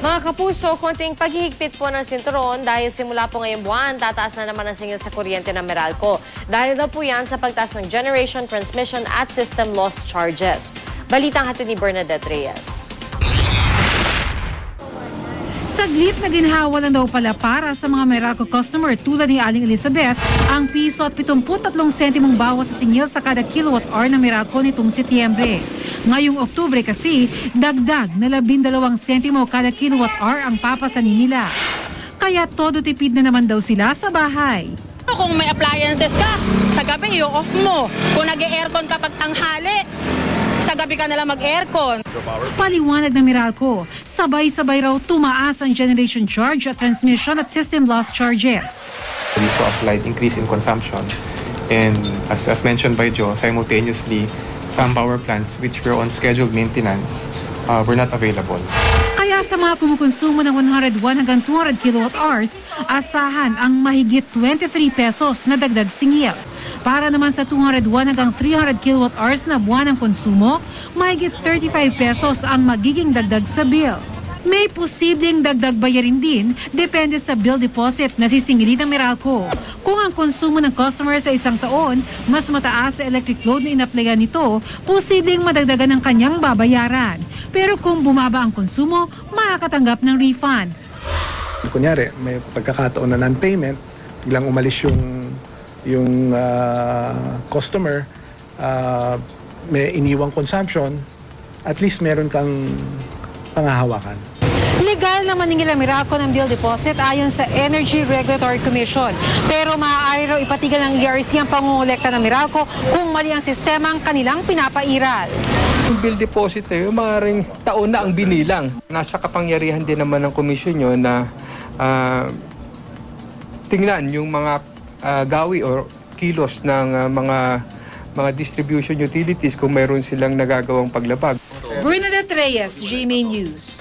Mga kapuso, konting paghihigpit po ng sinturon dahil simula po ngayong buwan, tataas na naman ang singil sa kuryente ng Meralco. Dahil daw po yan sa pagtaas ng generation, transmission at system loss charges. Balitang hatid ni Bernadette Reyes. Saglit na ginhawa lang daw pala para sa mga Meralco customer tulad ni Aling Elizabeth ang piso at 73 sentimong bawas sa singil sa kada kilowatt-hour ng Meralco nitong Setyembre. Ngayong Oktubre kasi, dagdag na 12 sentimo kada kilowatt-hour ang papasanin nila. Kaya todo tipid na naman daw sila sa bahay. Kung may appliances ka, sa gabi i-off mo. Kung nag-aircon ka pag tanghali, sa gabi ka nalang mag-aircon. Paliwanag ng Meralco, sabay-sabay raw tumaas ang generation charge at transmission at system loss charges. We saw a slight increase in consumption, and as mentioned by Joe, simultaneously, some power plants which were on scheduled maintenance were not available. Kaya sa mga kumukonsumo ng 101 hanggang 200 kilowatt-hours, asahan ang mahigit 23 pesos na dagdag singil. Para naman sa 201 hanggang 300 kilowatt-hours na buwan ng konsumo, mahigit 35 pesos ang magiging dagdag sa bill. May posibleng dagdag bayarin din depende sa bill deposit na sisingilin ng Meralco. Kung ang konsumo ng customer sa isang taon mas mataas sa electric load na inaplayan nito, posibleng madagdagan ng kanyang babayaran. Pero kung bumaba ang konsumo, makakatanggap ng refund. Kunyari, may pagkakataon na non-payment, biglang umalis yung customer, may iniwang consumption, at least meron kang pangahawakan. Legal na maningil ang Meralco ng bill deposit ayon sa Energy Regulatory Commission. Pero maaari raw ipatigil ng ERC ang pangungulekta ng Meralco kung mali ang sistema ang kanilang pinapairal. Yung bill deposit na yun, maaaring taon na ang binilang. Nasa kapangyarihan din naman ng komisyon yun na tingnan yung mga gawi o kilos ng mga distribution utilities kung mayroon silang nagagawang paglabag. Bernadette Reyes, GMA News.